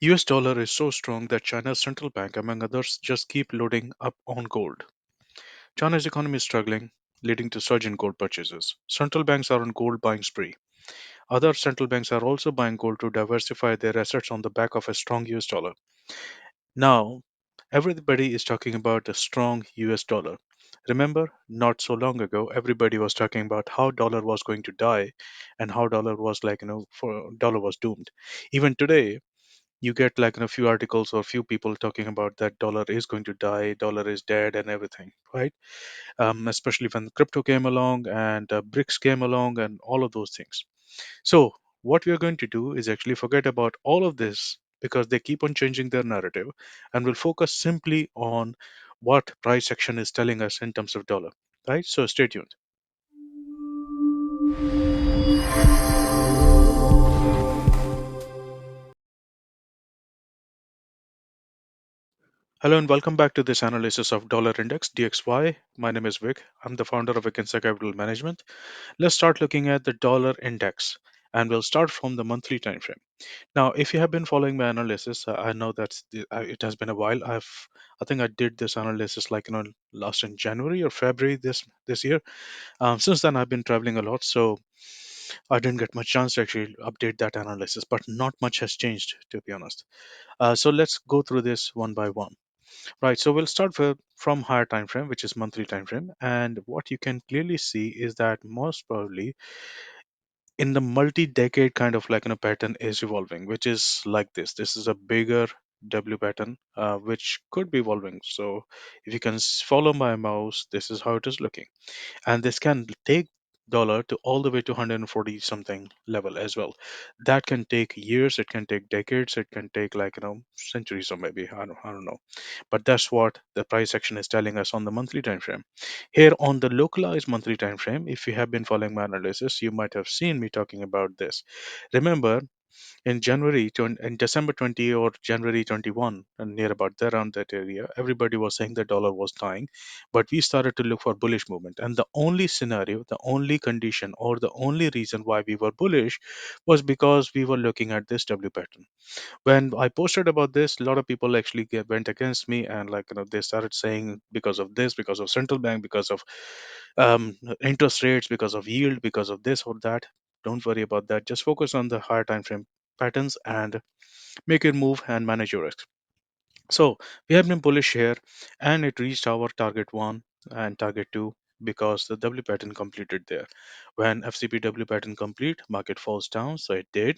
US dollar is so strong that China's central bank, among others, just keep loading up on gold. China's economy is struggling, leading to surge in gold purchases. Central banks are on gold buying spree. Other central banks are also buying gold to diversify their assets on the back of a strong US dollar. Now, everybody is talking about the strong US dollar. Remember, not so long ago, everybody was talking about how dollar was going to die and how dollar was for dollar was doomed. Even today, you get a few articles or few people talking about that dollar is going to die, dollar is dead, and everything, right? Especially when crypto came along and BRICS came along and all of those things. So, what we are going to do is actually forget about all of this because they keep on changing their narrative and will focus simply on what price action is telling us in terms of dollar, right? So, stay tuned. Hello and welcome back to this analysis of dollar index DXY. My name is Vic. I'm the founder of Vikinsa Capital Management. Let's start looking at the dollar index and we'll start from the monthly time frame. Now, if you have been following my analysis, I know that it has been a while. I think I did this analysis last in January or February this year. Since then, I've been traveling a lot, so I didn't get much chance to actually update that analysis. But not much has changed, to be honest. So let's go through this one by one. Right. So we'll start from higher time frame, which is monthly time frame, and what you can clearly see is that most probably in the multi-decade kind of pattern is evolving, which is like this is a bigger W pattern, which could be evolving. So if you can follow my mouse, this is how it is looking, and this can take dollar to all the way to 140 something level as well. That can take years, it can take decades, it can take centuries, or maybe I don't know, but that's what the price action is telling us on the monthly time frame. Here on the localized monthly time frame, if you have been following my analysis, you might have seen me talking about this. Remember, in December 20 or January 21, and near about there around that area, everybody was saying the dollar was dying, but we started to look for bullish movement. And the only scenario, the only condition, or the only reason why we were bullish was because we were looking at this W pattern. When I posted about this, a lot of people actually went against me, and they started saying because of this, because of central bank, because of interest rates, because of yield, because of this or that. Don't worry about that. Just focus on the higher time frame patterns and make your move and manage your risk. So we have been bullish here, and it reached our target one and target two because the W pattern completed there. When FCPW pattern complete, market falls down, so it did,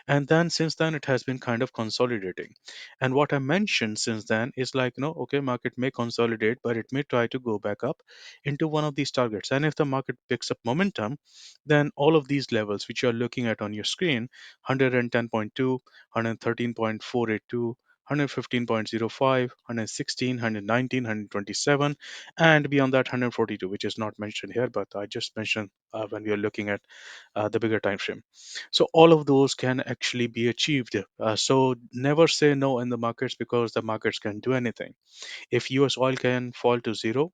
and then since then it has been kind of consolidating. And what I mentioned since then is okay, market may consolidate, but it may try to go back up into one of these targets. And if the market picks up momentum, then all of these levels which you're looking at on your screen, 110.2, 113.482, 115.05, 116, 119, 127, and beyond that 142, which is not mentioned here, but I just mentioned when we are looking at the bigger time frame. So all of those can actually be achieved. So never say no in the markets because the markets can do anything. If US oil can fall to zero,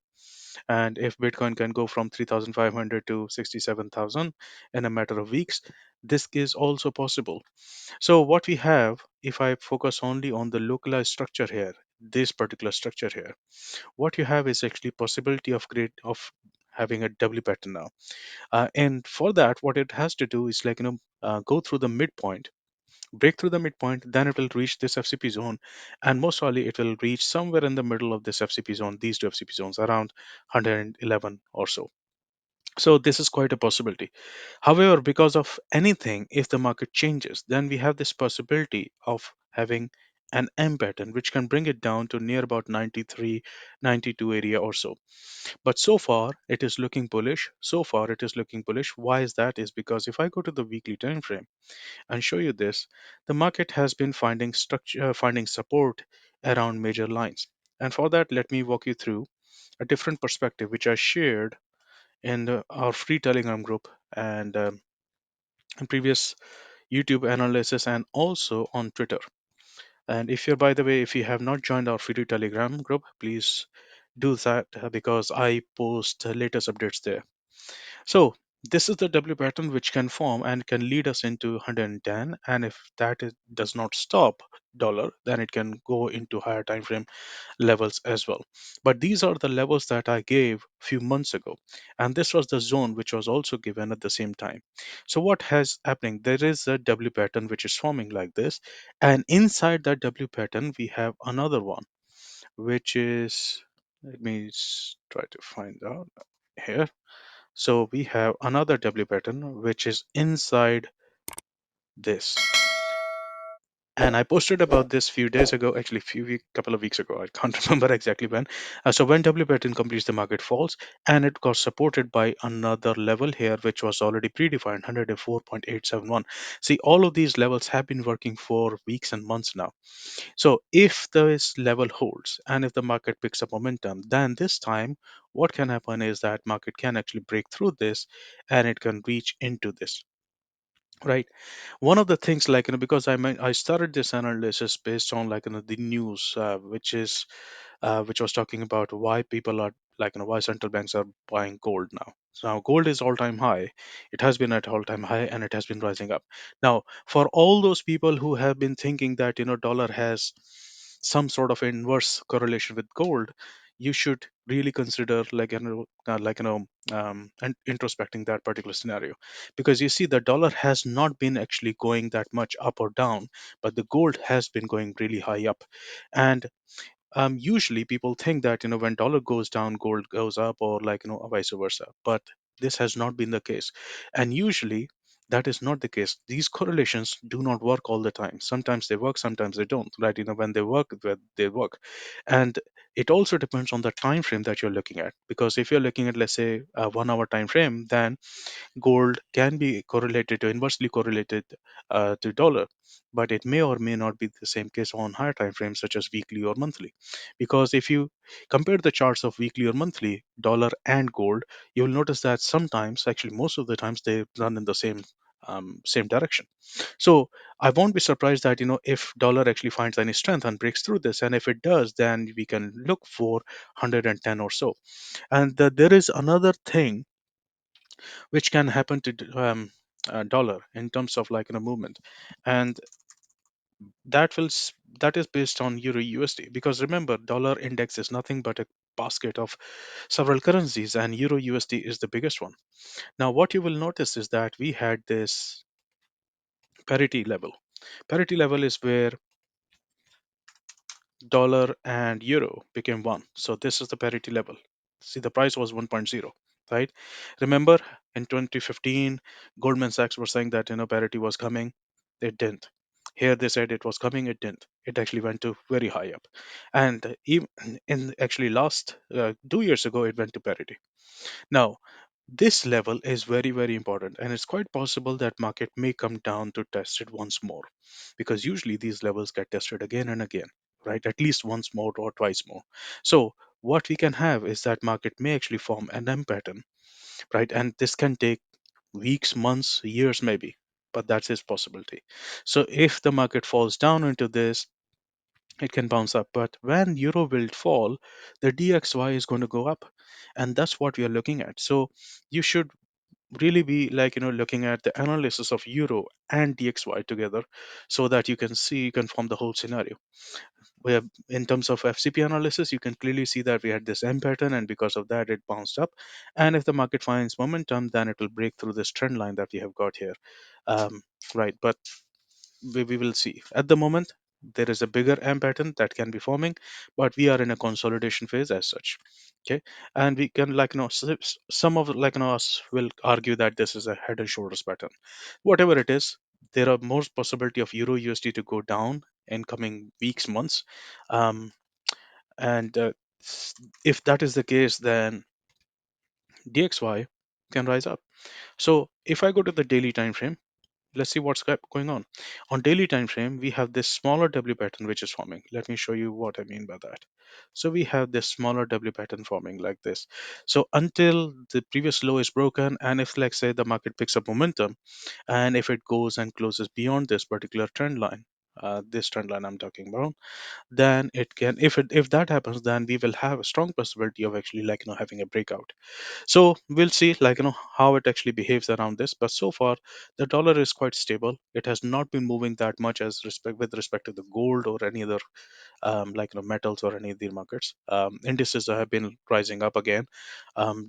and if Bitcoin can go from 3,500 to 67,000 in a matter of weeks, this is also possible. So what we have, if I focus only on the localized structure here, this particular structure here, what you have is actually possibility of having a W pattern now. And for that, what it has to do is go through the midpoint, break through the midpoint, then it will reach this FCP zone, and most probably it will reach somewhere in the middle of this FCP zone, these two FCP zones, around 111 or so. So this is quite a possibility. However, because of anything, if the market changes, then we have this possibility of having an M pattern, which can bring it down to near about 93, 92 area or so. But so far, it is looking bullish. So far, it is looking bullish. Why is that? Is because if I go to the weekly time frame and show you this, the market has been finding structure, finding support around major lines. And for that, let me walk you through a different perspective, which I shared in our free Telegram group and in previous YouTube analysis and also on Twitter. And if you're, by the way, if you have not joined our free Telegram group, please do that because I post latest updates there. So This is the W pattern which can form and can lead us into 110. And if does not stop dollar, then it can go into higher time frame levels as well. But these are the levels that I gave few months ago, and this was the zone which was also given at the same time. So what has happening? There is a W pattern which is forming like this, and inside that W pattern we have another one, which is, let me try to find out here. So we have another W pattern which is inside this. And I posted about this few days ago, actually couple of weeks ago. I can't remember exactly when. So when W pattern completes, the market falls, and it got supported by another level here, which was already predefined, 104.871. See, all of these levels have been working for weeks and months now. So if this level holds, and if the market picks up momentum, then this time what can happen is that market can actually break through this, and it can reach into this. Right. One of the things, because I started this analysis based on the news, which was talking about why people are why central banks are buying gold now. So now gold is all time high. It has been at all time high, and it has been rising up. Now, for all those people who have been thinking that dollar has some sort of inverse correlation with gold, you should really consider and introspecting that particular scenario, because you see the dollar has not been actually going that much up or down, but the gold has been going really high up. And usually people think that when dollar goes down, gold goes up, or vice versa. But this has not been the case, and usually that is not the case. These correlations do not work all the time. Sometimes they work, sometimes they don't. Right? When they work, and it also depends on the time frame that you're looking at. Because if you're looking at, let's say, a 1 hour time frame, then gold can be correlated to inversely correlated to dollar, but it may or may not be the same case on higher time frames such as weekly or monthly. Because if you compare the charts of weekly or monthly dollar and gold, you will notice that sometimes, actually most of the times, they run in the same direction. So I won't be surprised that if dollar actually finds any strength and breaks through this, and if it does, then we can look for 110 or so. And there is another thing which can happen to dollar in terms of movement, and that is based on euro USD, because remember, dollar index is nothing but a basket of several currencies, and euro USD is the biggest one. Now what you will notice is that we had this parity level. Parity level is where dollar and euro became one. So this is the parity level. See, the price was 1.0, right? Remember, in 2015, Goldman Sachs were saying that parity was coming. It didn't. Here they said it was coming. It didn't. It actually went to very high up, and even in actually last 2 years ago, it went to parity. Now this level is very, very important, and it's quite possible that market may come down to test it once more, because usually these levels get tested again and again, right? At least once more or twice more. So what we can have is that market may actually form an M pattern, right? And this can take weeks, months, years, maybe, but that's his possibility. So if the market falls down into this, it can bounce up. But when euro will fall, the DXY is going to go up, and that's what we are looking at. So you should really be looking at the analysis of euro and DXY together, so that you can form the whole scenario. Where in terms of FCP analysis, you can clearly see that we had this M pattern, and because of that it bounced up. And if the market finds momentum, then it will break through this trend line that we have got here. um, right, but we will see. At the moment, there is a bigger M pattern that can be forming, but we are in a consolidation phase as such. Okay, and we can some of us will argue that this is a head and shoulders pattern. Whatever it is, there are more possibility of Euro USD to go down in coming weeks, months, um, and if that is the case, then DXY can rise up. So if I go to the daily time frame, let's see what's going on. On daily time frame, we have this smaller W pattern which is forming. Let me show you what I mean by that. So we have this smaller W pattern forming like this. So until the previous low is broken, and if, like, say, the market picks up momentum, and if it goes and closes beyond this particular trend line, this trend line I'm talking about, then it can, if that happens, then we will have a strong possibility of actually having a breakout. So we'll see how it actually behaves around this. But so far the dollar is quite stable. It has not been moving that much as respect with respect to the gold or any other metals or any of the markets. Indices have been rising up again.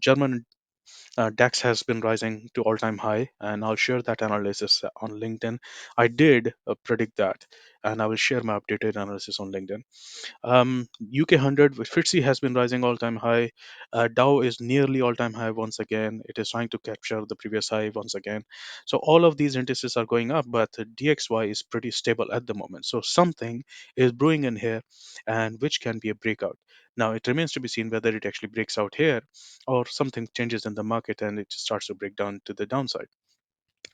German DAX has been rising to all-time high, and I'll share that analysis on LinkedIn. I did predict that, and I will share my updated analysis on LinkedIn. UK 100 with FTSE has been rising all-time high. Dow is nearly all-time high once again. It is trying to capture the previous high once again. So all of these indices are going up, but DXY is pretty stable at the moment. So something is brewing in here, and which can be a breakout. Now it remains to be seen whether it actually breaks out here, or something changes in the market and it starts to break down to the downside.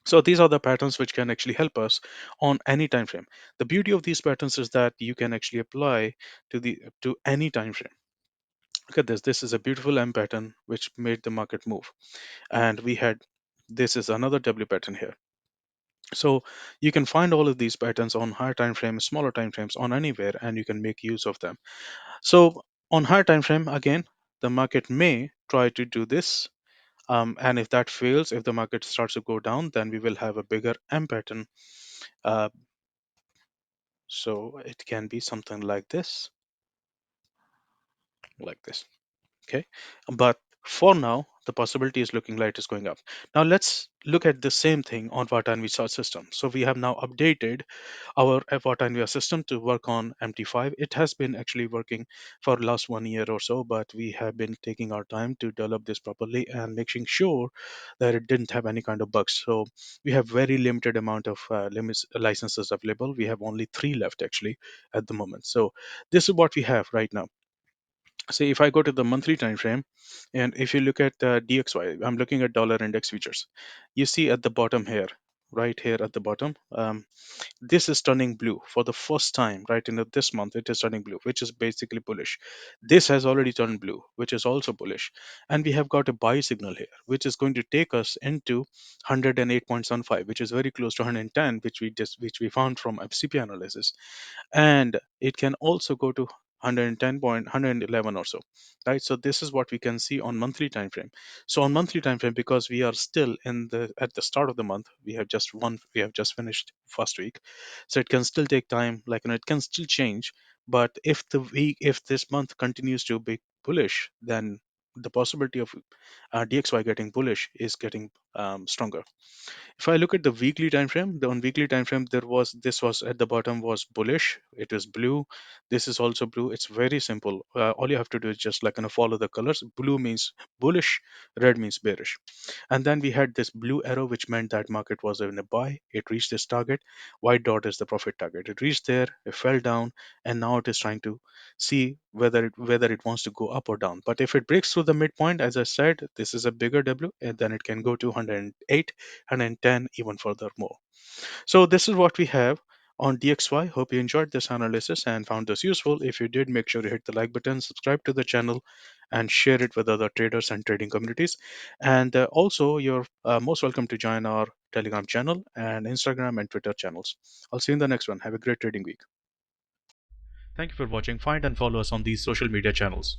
So these are the patterns which can actually help us on any time frame. The beauty of these patterns is that you can actually apply to any time frame. Look at this. This is a beautiful M pattern which made the market move. And we had, this is another W pattern here. So you can find all of these patterns on higher time frames, smaller time frames, on anywhere, and you can make use of them. So on higher time frame, again, the market may try to do this. And if that fails, if the market starts to go down, then we will have a bigger M pattern. Uh, so it can be something like this, like this. Okay. But for now, the possibility is looking like it's going up. Now let's look at the same thing on Vata and Visa system. So we have now updated our Vata and Visa system to work on MT5. It has been actually working for last 1 year or so, but we have been taking our time to develop this properly and making sure that it didn't have any kind of bugs. So we have very limited amount of licenses available. We have only 3 left actually at the moment. So this is what we have right now. Say if I go to the monthly time frame, and if you look at DXY, I'm looking at dollar index futures. You see at the bottom here, right here at the bottom, this is turning blue for the first time, right? In this month it is turning blue, which is basically bullish. This has already turned blue, which is also bullish. And we have got a buy signal here, which is going to take us into 108.75, which is very close to 110, which we found from FCP analysis. And it can also go to 111 or so, right? So this is what we can see on monthly time frame. So on monthly time frame, because we are still in the at the start of the month, we have just finished first week, so it can still take time, it can still change. But if this month continues to be bullish, then the possibility of DXY getting bullish is getting stronger. If I look at the weekly time frame, on weekly time frame, this was at the bottom was bullish. It was blue. This is also blue. It's very simple. All you have to do is just follow the colors. Blue means bullish, red means bearish. And then we had this blue arrow, which meant that market was in a buy. It reached this target. White dot is the profit target. It reached there, it fell down, and now it is trying to see whether it wants to go up or down. But if it breaks through the midpoint, as I said, this is a bigger W, and then it can go to 108, 110, even further more. So this is what we have on DXY. Hope you enjoyed this analysis and found this useful. If you did, make sure you hit the like button, subscribe to the channel, and share it with other traders and trading communities. And also, you're most welcome to join our Telegram channel and Instagram and Twitter channels. I'll see you in the next one. Have a great trading week. Thank you for watching. Find and follow us on these social media channels.